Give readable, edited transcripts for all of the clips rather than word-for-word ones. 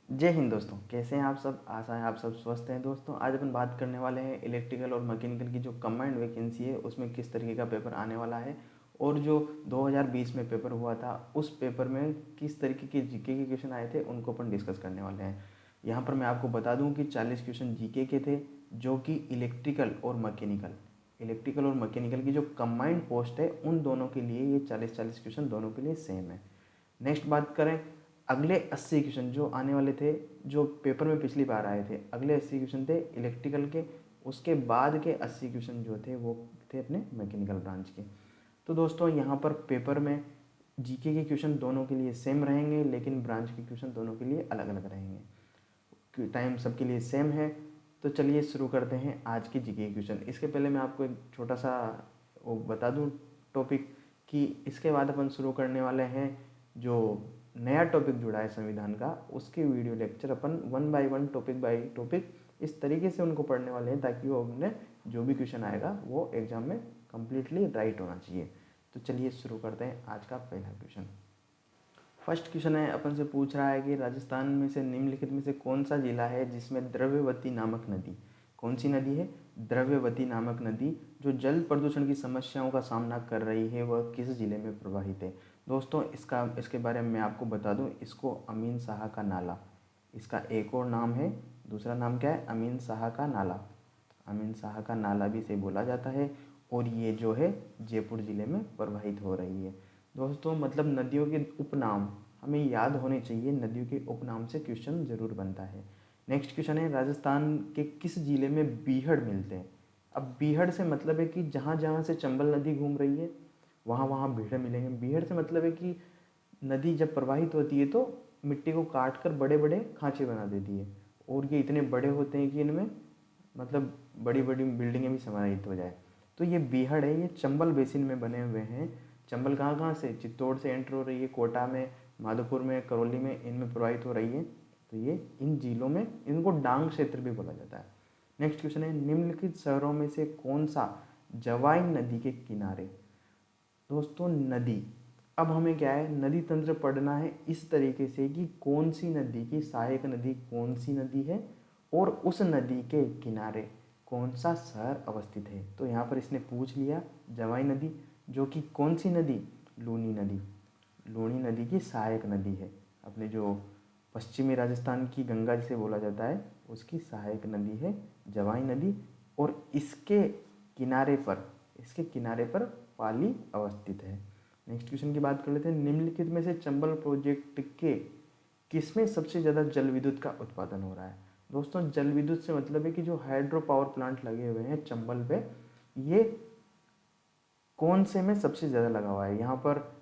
जय हिंद दोस्तों, कैसे हैं आप सब। आशा है आप सब स्वस्थ हैं। दोस्तों आज अपन बात करने वाले हैं इलेक्ट्रिकल और मैकेनिकल की जो कंबाइंड वैकेंसी है उसमें किस तरीके का पेपर आने वाला है, और जो 2020 में पेपर हुआ था उस पेपर में किस तरीके के जीके के क्वेश्चन आए थे उनको अपन डिस्कस करने वाले हैं। यहाँ पर मैं आपको बता दूँ कि 40 क्वेश्चन जीके के थे, जो कि इलेक्ट्रिकल और मैकेनिकल की जो कंबाइंड पोस्ट है उन दोनों के लिए ये 40-40 क्वेश्चन दोनों के लिए सेम है। नेक्स्ट बात करें, अगले 80 क्वेश्चन जो आने वाले थे, जो पेपर में पिछली बार आए थे, अगले 80 क्वेश्चन थे इलेक्ट्रिकल के। उसके बाद के 80 क्वेश्चन जो थे वो थे अपने मैकेनिकल ब्रांच के। तो दोस्तों यहाँ पर पेपर में जीके के क्वेश्चन दोनों के लिए सेम रहेंगे, लेकिन ब्रांच के क्वेश्चन दोनों के लिए अलग अलग रहेंगे। टाइम सबके लिए सेम है। तो चलिए शुरू करते हैं आज की जीके के क्वेश्चन। इसके पहले मैं आपको एक छोटा सा वो बता दूं टॉपिक, कि इसके बाद अपन शुरू करने वाले हैं जो नया टॉपिक जुड़ा है संविधान का, उसके वीडियो लेक्चर अपन 1 बाय 1 टॉपिक बाय टॉपिक इस तरीके से उनको पढ़ने वाले हैं ताकि वो अपने जो भी क्वेश्चन आएगा वो एग्जाम में कम्प्लीटली राइट होना चाहिए। तो चलिए शुरू करते हैं आज का पहला क्वेश्चन। फर्स्ट क्वेश्चन है, अपन से पूछ रहा है कि राजस्थान में से निम्नलिखित में से कौन सा जिला है जिसमें द्रव्यवती नामक नदी, कौन सी नदी है, द्रव्यवती नामक नदी, जो जल प्रदूषण की समस्याओं का सामना कर रही है, वह किस जिले में प्रवाहित है। दोस्तों इसके बारे में मैं आपको बता दूं, इसको अमीन साहा का नाला, इसका एक और नाम है, दूसरा नाम क्या है, अमीन साहा का नाला। अमीन साहा का नाला भी इसे बोला जाता है, और ये जो है जयपुर ज़िले में प्रवाहित हो रही है। दोस्तों मतलब नदियों के उपनाम हमें याद होने चाहिए, नदियों के उपनाम से क्वेश्चन ज़रूर बनता है। नेक्स्ट क्वेश्चन है, राजस्थान के किस जिले में बीहड़ मिलते हैं। अब बीहड़ से मतलब है कि जहाँ जहाँ से चंबल नदी घूम रही है वहाँ वहाँ बीहड़ मिलेंगे। बीहड़ से मतलब है कि नदी जब प्रवाहित होती है तो मिट्टी को काट कर बड़े बड़े खांचे बना देती है, और ये इतने बड़े होते हैं कि इनमें मतलब बड़ी बड़ी बिल्डिंगें भी समाहित हो जाए। तो ये बीहड़ है, ये चंबल बेसिन में बने हुए हैं। चंबल कहाँ कहाँ से, चित्तौड़ से एंटर हो रही है, कोटा में, माधोपुर में, करौली में, इनमें प्रवाहित हो रही है। तो ये इन जिलों में, इनको डांग क्षेत्र भी बोला जाता है। नेक्स्ट क्वेश्चन है, निम्नलिखित शहरों में से कौन सा जवाई नदी के किनारे। दोस्तों नदी, अब हमें क्या है, नदी तंत्र पढ़ना है इस तरीके से कि कौन सी नदी की सहायक नदी कौन सी नदी है, और उस नदी के किनारे कौन सा शहर अवस्थित है। तो यहाँ पर इसने पूछ लिया जवाई नदी, जो कि कौन सी नदी, लूनी नदी, लूनी नदी की सहायक नदी है। अपने जो पश्चिमी राजस्थान की गंगा जिसे बोला जाता है उसकी सहायक नदी है जवाई नदी, और इसके किनारे पर पाली अवस्थित है। नेक्स्ट क्वेश्चन की बात कर लेते हैं, निम्नलिखित में से चंबल प्रोजेक्ट के किसमें सबसे ज़्यादा जल विद्युत का उत्पादन हो रहा है। दोस्तों जल विद्युत से मतलब है कि जो हाइड्रो पावर प्लांट लगे हुए हैं चंबल पे, ये कौन से में सबसे ज़्यादा लगा हुआ है। यहाँ पर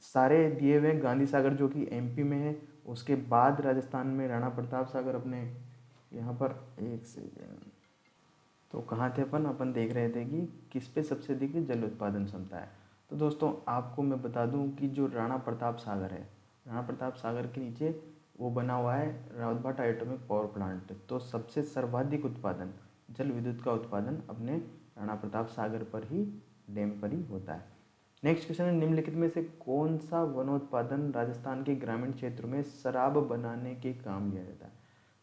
सारे दिए हुए हैं, गांधी सागर जो कि एमपी में है, उसके बाद राजस्थान में राणा प्रताप सागर अपने यहाँ पर, एक सेकेंड, तो कहाँ थे अपन अपन देख रहे थे कि किस पे सबसे अधिक जल उत्पादन क्षमता है। तो दोस्तों आपको मैं बता दूं कि जो राणा प्रताप सागर है, राणा प्रताप सागर के नीचे वो बना हुआ है रावतभाटा एटॉमिक पावर प्लांट। तो सबसे सर्वाधिक उत्पादन, जल विद्युत का उत्पादन अपने राणा प्रताप सागर पर ही, डैम पर ही होता है। नेक्स्ट क्वेश्चन है, निम्नलिखित में से कौन सा वनोत्पादन राजस्थान के ग्रामीण क्षेत्रों में शराब बनाने के काम लिया जाता है।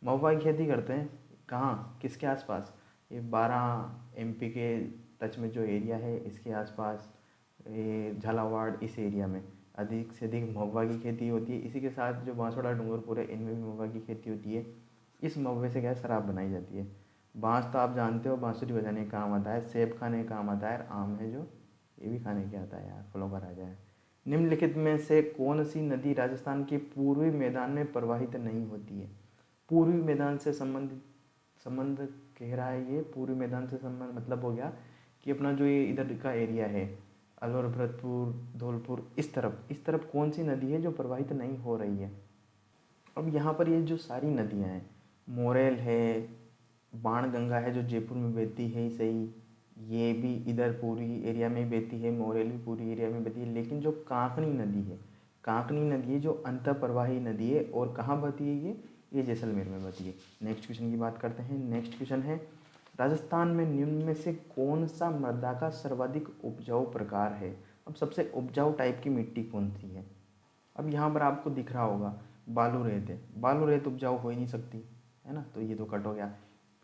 महुआ की खेती करते हैं, कहाँ किसके आसपास, ये 12 एमपी के टच में जो एरिया है इसके आसपास, ये झालावाड़, इस एरिया में अधिक से अधिक महुआ की खेती होती है। इसी के साथ जो बांसवाड़ा डूंगरपुर है इनमें भी महुआ की खेती होती है। इस महुए से क्या है, शराब बनाई जाती है। बांस तो आप जानते हो बांसुरी बजाने का काम आता है, सेब खाने का काम आता है, आम है जो ये भी खाने के आता है यार, फलों का राजा है। निम्नलिखित में से कौन सी नदी राजस्थान के पूर्वी मैदान में प्रवाहित नहीं होती है। पूर्वी मैदान से संबंध कह रहा है, ये पूर्वी मैदान से संबंध मतलब हो गया कि अपना जो ये इधर का एरिया है, अलवर, भरतपुर, धौलपुर, इस तरफ कौन सी नदी है जो प्रवाहित नहीं हो रही है। अब यहाँ पर ये जो सारी नदियाँ हैं, मोरेल है, बाणगंगा है जो जयपुर में बहती है ही सही, ये भी इधर पूरी एरिया में बहती है, मोरेल भी पूरी एरिया में बहती है, लेकिन जो कांकनी नदी है, कांकनी नदी है जो अंतःप्रवाही नदी है, और कहाँ बहती है ये जैसलमेर में बहती है। नेक्स्ट क्वेश्चन की बात करते हैं। नेक्स्ट क्वेश्चन है, राजस्थान में निम्न में से कौन सा मृदा का सर्वाधिक उपजाऊ प्रकार है। अब सबसे उपजाऊ टाइप की मिट्टी कौन सी है। अब यहाँ पर आपको दिख रहा होगा बालू रेत है, बालू रेत उपजाऊ हो ही नहीं सकती, है ना, तो ये तो कट हो गया।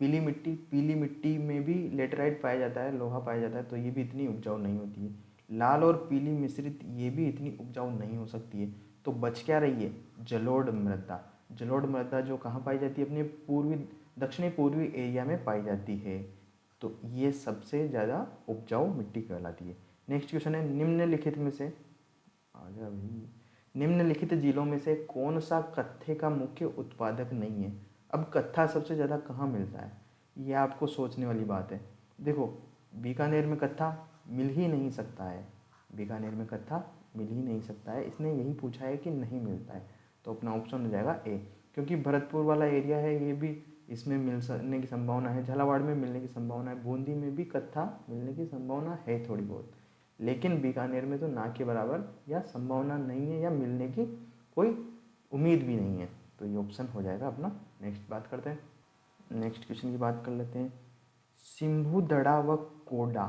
पीली मिट्टी, पीली मिट्टी में भी लेटराइट पाया जाता है, लोहा पाया जाता है, तो ये भी इतनी उपजाऊ नहीं होती है। लाल और पीली मिश्रित, ये भी इतनी उपजाऊ नहीं हो सकती है। तो बच क्या रही है, जलोढ़ मृदा। जलोढ़ मृदा जो कहाँ पाई जाती है, अपने पूर्वी दक्षिणी पूर्वी एरिया में पाई जाती है, तो ये सबसे ज़्यादा उपजाऊ मिट्टी कहलाती है। नेक्स्ट क्वेश्चन है, निम्नलिखित में से, आ जा भाई, निम्नलिखित जिलों में से कौन सा कत्थे का मुख्य उत्पादक नहीं है। अब कत्था सबसे ज़्यादा कहाँ मिलता है, ये आपको सोचने वाली बात है। देखो, बीकानेर में कत्था मिल ही नहीं सकता है, बीकानेर में कत्था मिल ही नहीं सकता है, इसने यही पूछा है कि नहीं मिलता है, तो अपना ऑप्शन हो जाएगा ए। क्योंकि भरतपुर वाला एरिया है, ये भी इसमें मिलने की संभावना है, झालावाड़ में मिलने की संभावना है, बूंदी में भी कत्था मिलने की संभावना है थोड़ी बहुत, लेकिन बीकानेर में तो ना के बराबर या संभावना नहीं है, या मिलने की कोई उम्मीद भी नहीं है, तो ये ऑप्शन हो जाएगा अपना। नेक्स्ट बात करते हैं, नेक्स्ट क्वेश्चन की बात कर लेते हैं। सिंबुदड़ा व कोडा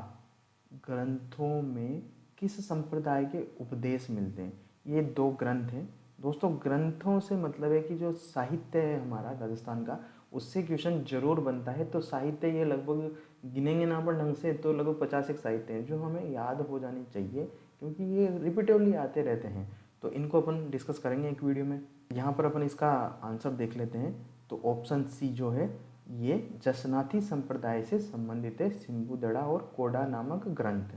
ग्रंथों में किस संप्रदाय के उपदेश मिलते हैं। ये दो ग्रंथ हैं दोस्तों। ग्रंथों से मतलब है कि जो साहित्य है हमारा राजस्थान का, उससे क्वेश्चन जरूर बनता है। तो साहित्य ये लगभग गिनेंगे ना अपन ढंग से तो लगभग 50 एक साहित्य हैं जो हमें याद हो जानी चाहिए, क्योंकि ये रिपीटिवली आते रहते हैं। तो इनको अपन डिस्कस करेंगे एक वीडियो में। यहाँ पर अपन इसका आंसर देख लेते हैं। तो ऑप्शन सी जो है ये जसनाथी संप्रदाय से संबंधित है, सिंबुदड़ा और कोडा नामक ग्रंथ।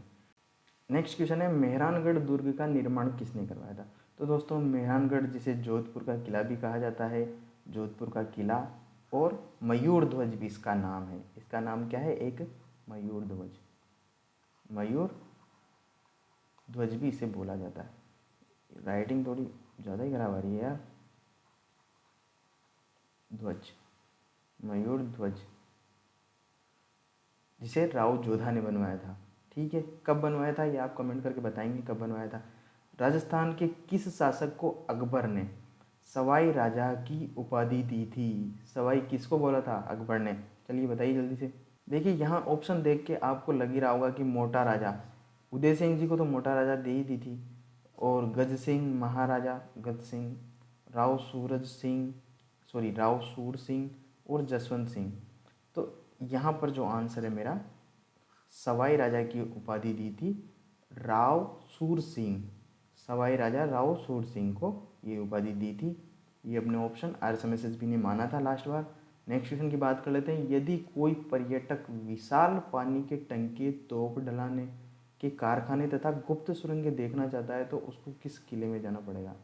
नेक्स्ट क्वेश्चन है, मेहरानगढ़ दुर्ग का निर्माण किसने करवाया था। तो दोस्तों, मेहरानगढ़ जिसे जोधपुर का किला भी कहा जाता है, जोधपुर का किला, और मयूर ध्वज भी इसका नाम है। इसका नाम क्या है, एक मयूर ध्वज, मयूर ध्वज भी इसे बोला जाता है। राइटिंग थोड़ी ज़्यादा ही खराब आ रही है यार। ध्वज, मयूर ध्वज, जिसे राव जोधा ने बनवाया था। ठीक है, कब बनवाया था ये आप कमेंट करके बताएंगे कब बनवाया था। राजस्थान के किस शासक को अकबर ने सवाई राजा की उपाधि दी थी। सवाई किसको बोला था, अकबर ने। चलिए बताइए जल्दी से। देखिए, यहाँ ऑप्शन देख के आपको लग ही रहा होगा कि मोटा राजा, उदय सिंह जी को तो मोटा राजा दे ही दी थी, और गज सिंह महाराजा गज सिंह, राव सूरज सिंह, सॉरी राव सूर सिंह, और जसवंत सिंह। तो यहाँ पर जो आंसर है मेरा, सवाई राजा की उपाधि दी थी राव सूर सिंह। सवाई राजा राव सूर सिंह को ये उपाधि दी थी। ये अपने ऑप्शन RSMSSB ने माना था लास्ट बार। नेक्स्ट क्वेश्चन की बात कर लेते हैं। यदि कोई पर्यटक विशाल पानी के टंकी, तोप डलाने के कारखाने तथा गुप्त सुरंगें देखना चाहता है तो उसको किस किले में जाना पड़ेगा।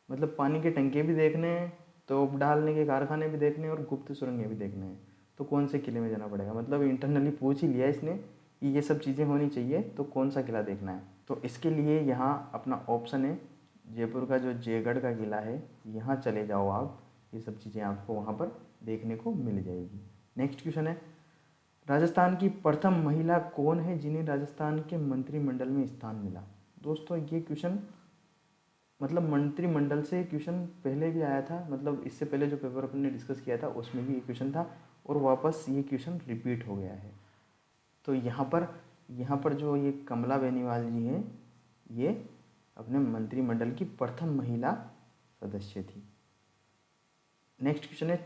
मतलब पानी के टंके भी देखने हैं, तोप डालने के कारखाने भी देखने हैं, और गुप्त सुरंगें भी देखने हैं, तो कौन से किले में जाना पड़ेगा। मतलब इंटरनली पूछ ही लिया इसने कि ये सब चीज़ें होनी चाहिए, तो कौन सा किला देखना है। तो इसके लिए यहाँ अपना ऑप्शन है जयपुर का जो जयगढ़ का किला है, यहाँ चले जाओ आप, ये सब चीज़ें आपको वहाँ पर देखने को मिल जाएगी। नेक्स्ट क्वेश्चन है, राजस्थान की प्रथम महिला कौन है जिन्हें राजस्थान के मंत्रिमंडल में स्थान मिला। दोस्तों, ये क्वेश्चन मतलब मंत्रिमंडल से क्वेश्चन पहले भी आया था, मतलब इससे पहले जो पेपर अपन ने डिस्कस किया था उसमें भी ये क्वेश्चन था, और वापस ये क्वेश्चन रिपीट हो गया है। तो यहाँ पर जो ये कमला बेनीवाल जी हैं, ये अपने मंत्रिमंडल की प्रथम महिला सदस्य थी। नेक्स्ट क्वेश्चन है,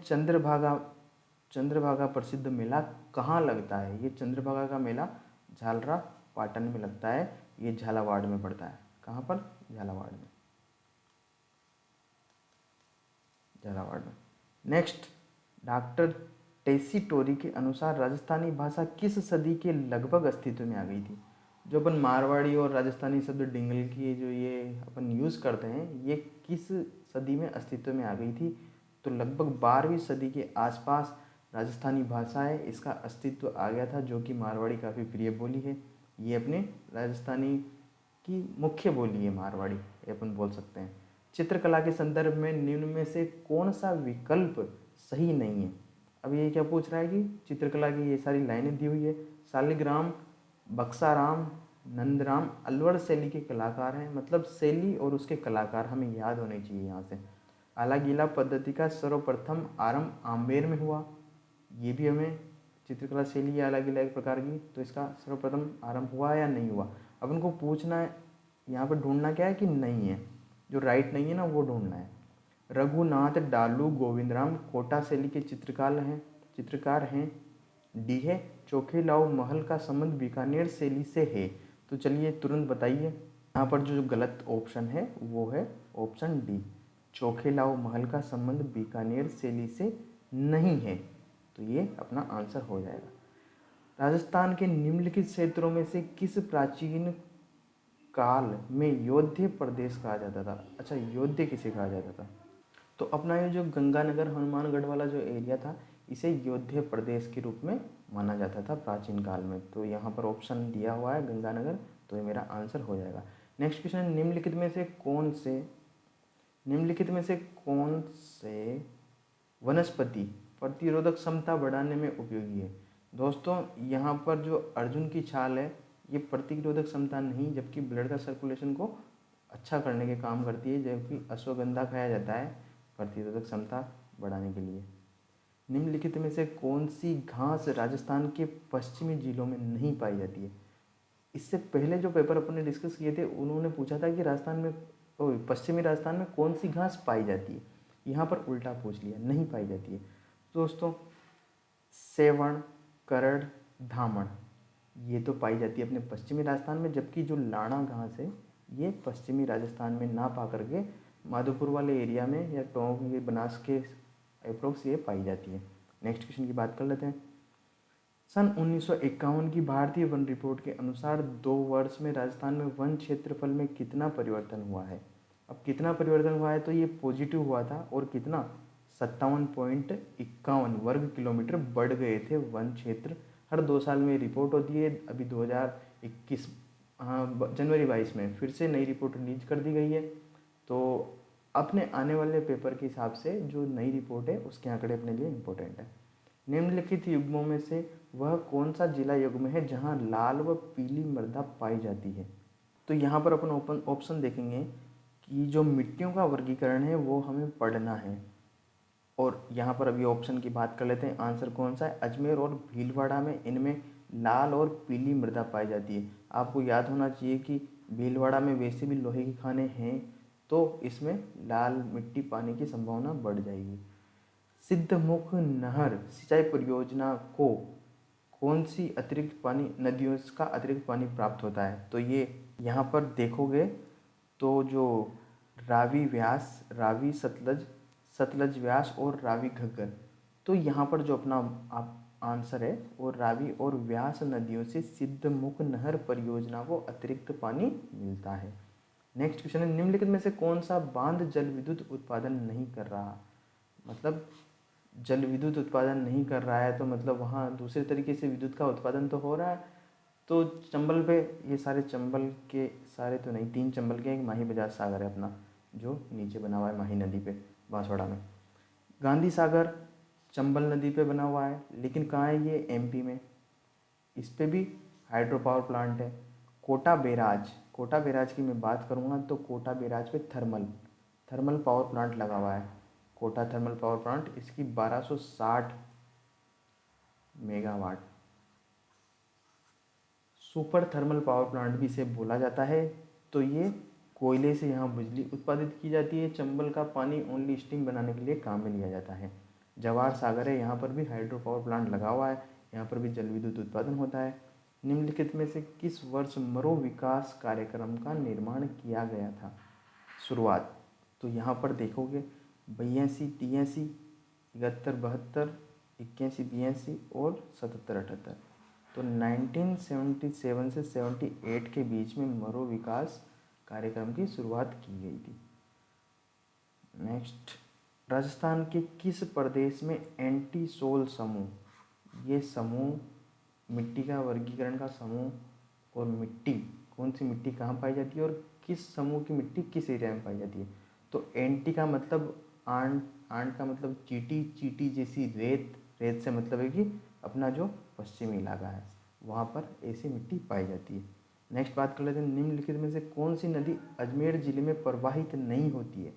चंद्रभागा प्रसिद्ध मेला कहाँ लगता है। ये चंद्रभागा का मेला झालरा पाटन में लगता है, ये झालावाड़ में पड़ता है। कहाँ पर, झालावाड़ में, झालावाड़ में। नेक्स्ट, डॉक्टर टेसी टोरी के अनुसार राजस्थानी भाषा किस सदी के लगभग अस्तित्व में आ गई थी। जो अपन मारवाड़ी और राजस्थानी शब्द डिंगल की जो ये अपन यूज़ करते हैं, ये किस सदी में अस्तित्व में आ गई थी। तो लगभग 12वीं सदी के आसपास राजस्थानी भाषा है, इसका अस्तित्व आ गया था, जो कि मारवाड़ी काफ़ी प्रिय बोली है। ये अपने राजस्थानी की मुख्य बोली है मारवाड़ी, ये अपन बोल सकते हैं। चित्रकला के संदर्भ में निम्न में से कौन सा विकल्प सही नहीं है। अब ये क्या पूछ रहा है कि चित्रकला की ये सारी लाइनें दी हुई है। शालिग्राम, बक्साराम, नंदराम अलवर शैली के कलाकार हैं, मतलब शैली और उसके कलाकार हमें याद होने चाहिए यहाँ से। आला गीला पद्धति का सर्वप्रथम आरंभ आम्बेर में हुआ, ये भी हमें चित्रकला शैली है आला गीला एक प्रकार की, तो इसका सर्वप्रथम आरंभ हुआ या नहीं हुआ। अब उनको पूछना है यहाँ पर, ढूंढना क्या है कि नहीं है, जो राइट नहीं है ना वो ढूंढना है। रघुनाथ डालू गोविंदराम कोटा शैली के चित्रकार हैं। डी है, चोखेलाओ महल का संबंध बीकानेर शैली से है। तो चलिए तुरंत बताइए, यहाँ पर जो गलत ऑप्शन है वो है ऑप्शन डी, चोखेलाओ महल का संबंध बीकानेर शैली से नहीं है। तो ये अपना आंसर हो जाएगा। राजस्थान के निम्नलिखित क्षेत्रों में से किस प्राचीन काल में योध्य प्रदेश कहा जाता था? अच्छा, योध्य किसे कहा जाता था? तो अपना ये जो गंगानगर हनुमानगढ़ वाला जो एरिया था, इसे योध्य प्रदेश के रूप में माना जाता था प्राचीन काल में। तो यहाँ पर ऑप्शन दिया हुआ है गंगानगर, तो ये मेरा आंसर हो जाएगा। नेक्स्ट क्वेश्चन है, निम्नलिखित में से कौन से वनस्पति प्रतिरोधक क्षमता बढ़ाने में उपयोगी है? दोस्तों, यहाँ पर जो अर्जुन की छाल है ये प्रतिरोधक क्षमता नहीं, जबकि ब्लड का सर्कुलेशन को अच्छा करने के काम करती है, जबकि अश्वगंधा खाया जाता है प्रतिरोधक क्षमता बढ़ाने के लिए। निम्नलिखित में से कौन सी घास राजस्थान के पश्चिमी जिलों में नहीं पाई जाती है? इससे पहले जो पेपर अपन ने डिस्कस किए थे उन्होंने पूछा था कि पश्चिमी राजस्थान में कौन सी घास पाई जाती है। यहाँ पर उल्टा पूछ लिया, नहीं पाई जाती है। दोस्तों, सेवण, करड़, धामण ये तो पाई जाती है अपने पश्चिमी राजस्थान में, जबकि जो लाड़ा घास है ये पश्चिमी राजस्थान में ना पा करके माधोपुर वाले एरिया में या टोंक ये बनास के अप्रोक्स ये पाई जाती है। नेक्स्ट क्वेश्चन की बात कर लेते हैं। सन 1951 की भारतीय वन रिपोर्ट के अनुसार 2 वर्ष में राजस्थान में वन क्षेत्रफल में कितना परिवर्तन हुआ है? अब कितना परिवर्तन हुआ है, तो ये पॉजिटिव हुआ था और कितना 57.51 वर्ग किलोमीटर बढ़ गए थे वन क्षेत्र। हर 2 साल में रिपोर्ट होती है। अभी 2021 जनवरी 22 में फिर से नई रिपोर्ट रिलीज कर दी गई है। तो अपने आने वाले पेपर के हिसाब से जो नई रिपोर्ट है उसके आंकड़े अपने लिए इम्पोर्टेंट है। निम्नलिखित युग्मों में से वह कौन सा जिला युग्म है जहां लाल व पीली मृदा पाई जाती है? तो यहाँ पर अपन ऑप्शन देखेंगे कि जो मिट्टियों का वर्गीकरण है वो हमें पढ़ना है। और यहाँ पर अभी ऑप्शन की बात कर लेते हैं, आंसर कौन सा है? अजमेर और भीलवाड़ा में इनमें लाल और पीली मृदा पाई जाती है। आपको याद होना चाहिए कि भीलवाड़ा में वैसे भी लोहे की खानें हैं, तो इसमें लाल मिट्टी पाने की संभावना बढ़ जाएगी। सिद्धमुख नहर सिंचाई परियोजना को कौन सी अतिरिक्त पानी नदियों का अतिरिक्त पानी प्राप्त होता है? तो ये यहाँ पर देखोगे तो जो रावी व्यास, रावी सतलज, सतलज व्यास और रावी घग्गर, तो यहाँ पर जो अपना आप आंसर है वो रावी और व्यास नदियों से सिद्धमुख नहर परियोजना को अतिरिक्त पानी मिलता है। नेक्स्ट क्वेश्चन है, निम्नलिखित में से कौन सा बांध जल विद्युत उत्पादन नहीं कर रहा? मतलब जल विद्युत उत्पादन नहीं कर रहा है तो मतलब वहाँ दूसरे तरीके से विद्युत का उत्पादन तो हो रहा है। तो चंबल पे ये सारे चंबल के सारे तो नहीं, 3 चंबल के, एक माही बजाज सागर है अपना जो नीचे बना हुआ है माही नदी पे बांसवाड़ा में। गांधी सागर चंबल नदी पे बना हुआ है, लेकिन कहाँ है ये? एमपी में। इस पे भी हाइड्रो पावर प्लांट है। कोटा बैराज की मैं बात करूँगा तो कोटा बैराज पे थर्मल पावर प्लांट लगा हुआ है। कोटा थर्मल पावर प्लांट, इसकी 1260 megawatt super thermal power plant भी इसे बोला जाता है। तो ये कोयले से यहाँ बिजली उत्पादित की जाती है। चंबल का पानी ओनली स्टीम बनाने के लिए काम में लिया जाता है। जवाहर सागर है, यहाँ पर भी हाइड्रो पावर प्लांट लगा हुआ है, यहाँ पर भी जल विद्युत उत्पादन होता है। निम्नलिखित में से किस वर्ष मरो विकास कार्यक्रम का निर्माण किया गया था? शुरुआत तो यहाँ पर देखोगे 82, 83, 71, 72, 81, 82 और 77, 78। तो 1977 से 78 के बीच में मरो विकास कार्यक्रम की शुरुआत की गई थी। नेक्स्ट, राजस्थान के किस प्रदेश में एंटी सोल समूह, ये समूह मिट्टी का वर्गीकरण का समूह, और मिट्टी कौन सी मिट्टी कहाँ पाई जाती है और किस समूह की मिट्टी किस एरिया में पाई जाती है? तो एंटी का मतलब आंट का मतलब चीटी, चीटी जैसी रेत से मतलब है कि अपना जो पश्चिमी इलाका है वहाँ पर ऐसी मिट्टी पाई जाती है। नेक्स्ट बात कर लेते हैं, निम्नलिखित में से कौन सी नदी अजमेर जिले में प्रवाहित नहीं होती है?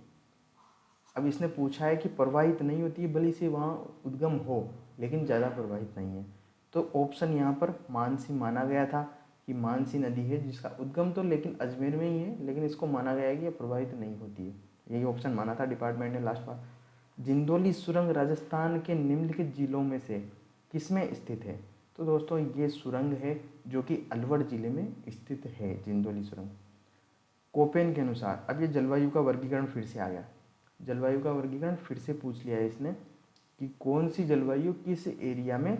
अब इसने पूछा है कि प्रवाहित नहीं होती है, भले से वहाँ उद्गम हो लेकिन ज़्यादा प्रवाहित नहीं है। तो ऑप्शन यहाँ पर मानसी माना गया था कि मानसी नदी है जिसका उद्गम तो लेकिन अजमेर में ही है, लेकिन इसको माना गया है कि यह प्रवाहित नहीं होती है। यही ऑप्शन माना था डिपार्टमेंट ने लास्ट बार। जिंदोली सुरंग राजस्थान के निम्नलिखित जिलों में से किसमें स्थित है? तो दोस्तों ये सुरंग है जो कि अलवर जिले में स्थित है, जिंदोली सुरंग। कोपेन के अनुसार, अब ये जलवायु का वर्गीकरण फिर से आ गया, जलवायु का वर्गीकरण फिर से पूछ लिया है इसने कि कौन सी जलवायु किस एरिया में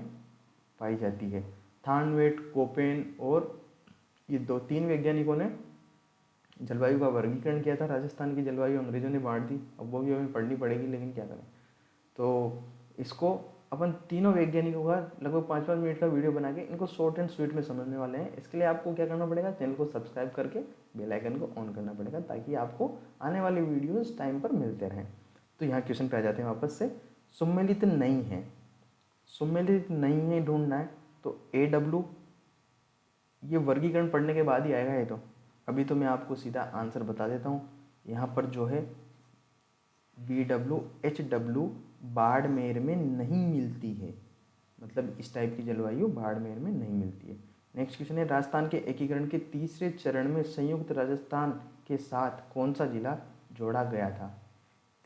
पाई जाती है। थानवेट, कोपेन और ये 2-3 वैज्ञानिकों ने जलवायु का वर्गीकरण किया था। राजस्थान की जलवायु अंग्रेजों ने बांट दी, अब वो भी हमें पढ़नी पड़ेगी, लेकिन क्या करें। तो इसको अपन तीनों वैज्ञानिकों का लगभग 5-5 मिनट का वीडियो बना के इनको शॉर्ट एंड स्वीट में समझने वाले हैं। इसके लिए आपको क्या करना पड़ेगा, चैनल को सब्सक्राइब करके बेल आइकन को ऑन करना पड़ेगा, ताकि आपको आने वाले वीडियोस टाइम पर मिलते रहें। तो यहाँ क्वेश्चन पे आ जाते हैं वापस से। सुमेलित नहीं है, सुमेलित नहीं है ढूंढना है, तो AW, ये वर्गीकरण पढ़ने के बाद ही आएगा ये तो। अभी तो मैं आपको सीधा आंसर बता देता हूँ। यहाँ पर जो है BWHW बाड़मेर में नहीं मिलती है, मतलब इस टाइप की जलवायु बाड़मेर में नहीं मिलती है। नेक्स्ट क्वेश्चन है, राजस्थान के एकीकरण के तीसरे चरण में संयुक्त राजस्थान के साथ कौन सा जिला जोड़ा गया था?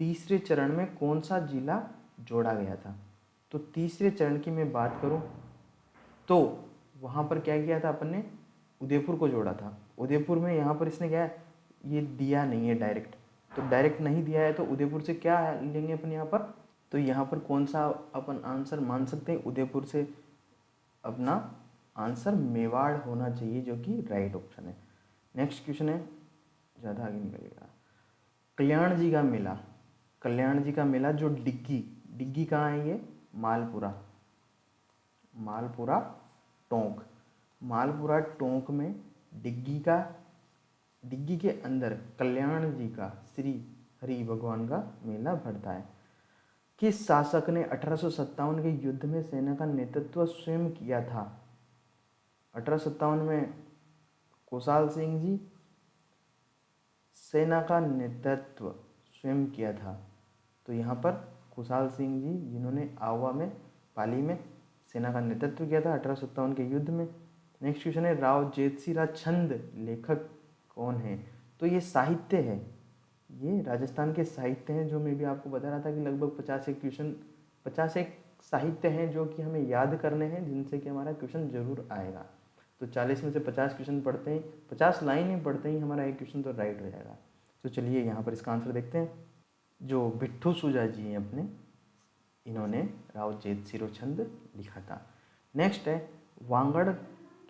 तीसरे चरण में कौन सा जिला जोड़ा गया था? तो तीसरे चरण की मैं बात करूं तो वहाँ पर क्या किया था अपन ने, उदयपुर को जोड़ा था। उदयपुर में यहाँ पर इसने क्या है, ये दिया नहीं है डायरेक्ट, तो डायरेक्ट नहीं दिया है तो उदयपुर से क्या लेंगे अपन यहाँ पर। तो यहाँ पर कौन सा अपन आंसर मान सकते हैं, उदयपुर से अपना आंसर मेवाड़ होना चाहिए, जो कि राइट ऑप्शन है। नेक्स्ट क्वेश्चन है, ज़्यादा आगे नहीं लगेगा। कल्याण जी का मेला, कल्याण जी का मेला जो डिग्गी, डिग्गी कहाँ है ये, मालपुरा, मालपुरा टोंक, मालपुरा टोंक में डिग्गी का, डिग्गी के अंदर कल्याण जी का, श्री हरि भगवान का मेला भरता है। किस शासक ने 1857 के युद्ध में सेना का नेतृत्व स्वयं किया था? 1857 में कुशाल सिंह जी सेना का नेतृत्व स्वयं किया था। तो यहाँ पर कुशाल सिंह जी, जिन्होंने आवा में, पाली में सेना का नेतृत्व किया था 1857 के युद्ध में। नेक्स्ट क्वेश्चन है, राव जेतसिरा छंद लेखक कौन है? तो ये साहित्य है, ये राजस्थान के साहित्य हैं, जो मैं भी आपको बता रहा था कि लगभग 50 क्वेश्चन, 50 साहित्य हैं जो कि हमें याद करने हैं, जिनसे कि हमारा क्वेश्चन जरूर आएगा। तो 40 में से 50 क्वेश्चन पढ़ते ही, 50 लाइनें पढ़ते ही हमारा एक क्वेश्चन तो राइट हो जाएगा। तो चलिए यहाँ पर इसका आंसर देखते हैं। जो बिट्ठू सुजा जी हैं अपने, इन्होंने राव जेतसिरो छंद लिखा था। नेक्स्ट है, वांगड़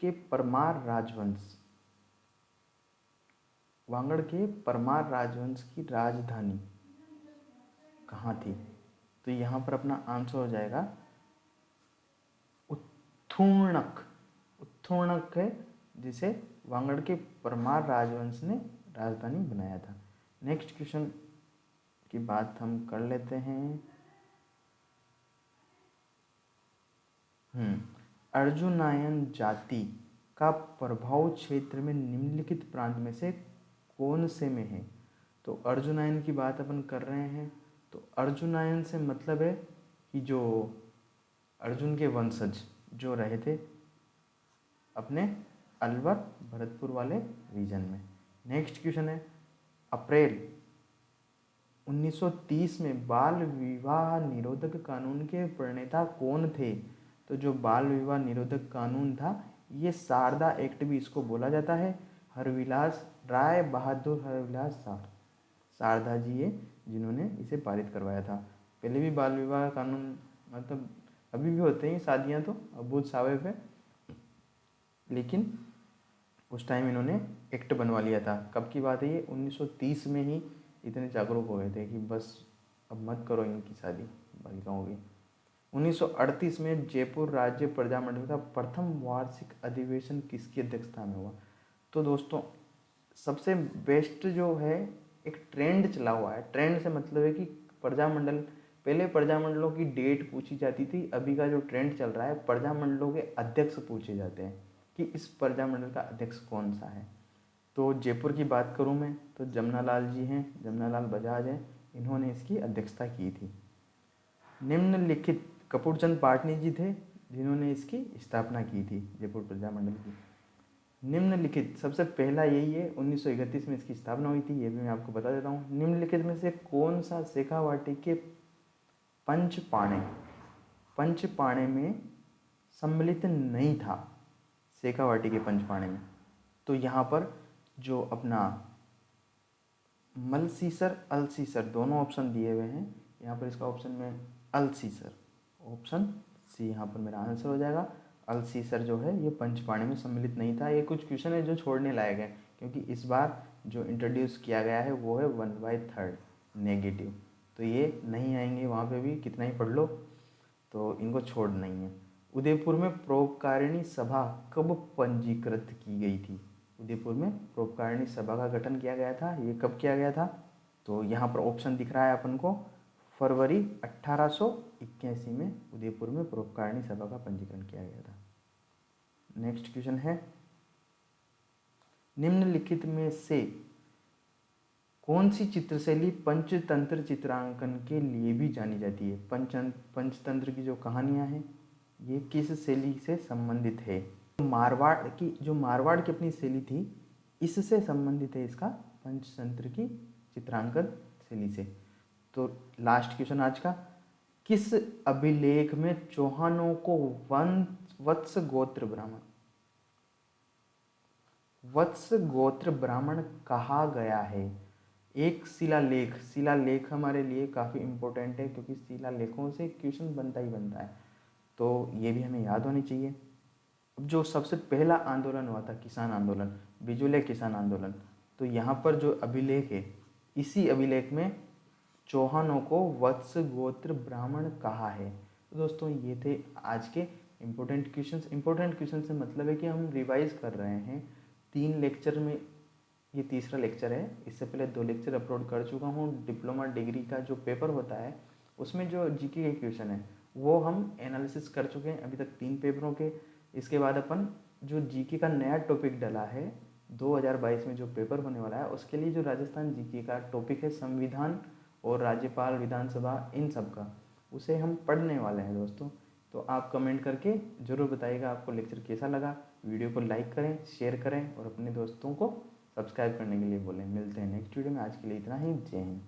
के परमार राजवंश, वांगड़ के परमार राजवंश की राजधानी कहाँ थी? तो यहाँ पर अपना आंसर हो जाएगा उत्थुणक, उत्थुणक है, जिसे वांगड़ के परमार राजवंश ने राजधानी बनाया था। नेक्स्ट क्वेश्चन की बात हम कर लेते हैं। अर्जुनायन जाति का प्रभाव क्षेत्र में निम्नलिखित प्रांत में से कौन से में है? तो अर्जुनायन की बात अपन कर रहे हैं, तो अर्जुनायन से मतलब है कि जो अर्जुन के वंशज जो रहे थे अपने अलवर भरतपुर वाले रीजन में। नेक्स्ट क्वेश्चन है, अप्रैल 1930 में बाल विवाह निरोधक कानून के प्रणेता कौन थे? तो जो बाल विवाह निरोधक कानून था, ये शारदा एक्ट भी इसको बोला जाता है। हरविलास राय बहादुर हरविलास शारदा जी है जिन्होंने इसे पारित करवाया था। पहले भी बाल विवाह कानून, मतलब अभी भी होते हैं शादियाँ तो अबूझ सावे पे, लेकिन उस टाइम इन्होंने एक्ट बनवा लिया था। कब की बात है ये? 1930 में ही इतने जागरूक हो गए थे कि बस अब मत करो इनकी शादी बालिकाओं की। 1938 में जयपुर राज्य प्रजामंडल का प्रथम वार्षिक अधिवेशन किसकी अध्यक्षता में हुआ? तो दोस्तों सबसे बेस्ट जो है, एक ट्रेंड चला हुआ है, ट्रेंड से मतलब है कि प्रजामंडल, पहले प्रजामंडलों की डेट पूछी जाती थी, अभी का जो ट्रेंड चल रहा है प्रजामंडलों के अध्यक्ष पूछे जाते हैं कि इस प्रजामंडल का अध्यक्ष कौन सा है। तो जयपुर की बात करूं मैं तो जमनालाल जी हैं, जमनालाल बजाज हैं, इन्होंने इसकी अध्यक्षता की थी। निम्नलिखित, कपूरचंद पाटनी जी थे जिन्होंने इसकी स्थापना की थी जयपुर प्रजामंडल की। निम्नलिखित, सबसे पहला यही है, 1931 में इसकी स्थापना हुई थी, ये भी मैं आपको बता देता हूँ। निम्नलिखित में से कौन सा शेखावाटी के पंचपाणे में सम्मिलित नहीं था, शेखावाटी के पंचपाणे में? तो यहाँ पर जो अपना मलसीसर, अल्सीसर दोनों ऑप्शन दिए हुए हैं। यहाँ पर इसका ऑप्शन में अल्सीसर, ऑप्शन सी यहाँ पर मेरा आंसर हो जाएगा। अल्सीसर जो है ये पंचपाणी में सम्मिलित नहीं था। ये कुछ क्वेश्चन है जो छोड़ने लायक है, क्योंकि इस बार जो इंट्रोड्यूस किया गया है वो है 1/3 नेगेटिव, तो ये नहीं आएंगे वहाँ पे भी, कितना ही पढ़ लो, तो इनको छोड़ नहीं है। उदयपुर में परोपकारिणी सभा कब पंजीकृत की गई थी? उदयपुर में परोपकारिणी सभा का गठन किया गया था, ये कब किया गया था? तो यहाँ पर ऑप्शन दिख रहा है अपन को, फरवरी 1881 में उदयपुर में परोपकारिणी सभा का पंजीकरण किया गया था। नेक्स्ट क्वेश्चन है, निम्नलिखित में से कौन सी चित्रशैली पंचतंत्र चित्रांकन के लिए भी जानी जाती है? पंचतंत्र की जो कहानियाँ हैं ये किस शैली से संबंधित है? मारवाड़ की अपनी शैली थी, इससे संबंधित है इसका पंचतंत्र की चित्रांकन शैली से। तो लास्ट क्वेश्चन आज का, किस अभिलेख में चौहानों को वत्स गोत्र ब्राह्मण कहा गया है? एक शिलालेख हमारे लिए काफ़ी इम्पोर्टेंट है, क्योंकि शिलालेखों से क्वेश्चन बनता ही बनता है, तो ये भी हमें याद होनी चाहिए। अब जो सबसे पहला आंदोलन हुआ था, किसान आंदोलन, बिजुले किसान आंदोलन, तो यहाँ पर जो अभिलेख है, इसी अभिलेख में चौहानों को वत्स गोत्र ब्राह्मण कहा है। तो दोस्तों ये थे आज के इम्पोर्टेंट क्वेश्चंस। इम्पोर्टेंट क्वेश्चन से मतलब है कि हम रिवाइज कर रहे हैं 3 लेक्चर में, ये तीसरा लेक्चर है। इससे पहले 2 लेक्चर अपलोड कर चुका हूँ। डिप्लोमा डिग्री का जो पेपर होता है उसमें जो जीके के क्वेश्चन है वो हम एनालिसिस कर चुके हैं अभी तक 3 पेपरों के। इसके बाद अपन जो जीके का नया टॉपिक डला है 2022 में जो पेपर होने वाला है, उसके लिए जो राजस्थान जीके का टॉपिक है संविधान और राज्यपाल, विधानसभा, इन सब का, उसे हम पढ़ने वाले हैं दोस्तों। तो आप कमेंट करके ज़रूर बताइएगा आपको लेक्चर कैसा लगा। वीडियो को लाइक करें, शेयर करें और अपने दोस्तों को सब्सक्राइब करने के लिए बोलें। मिलते हैं नेक्स्ट वीडियो में, आज के लिए इतना ही। जय हिंद।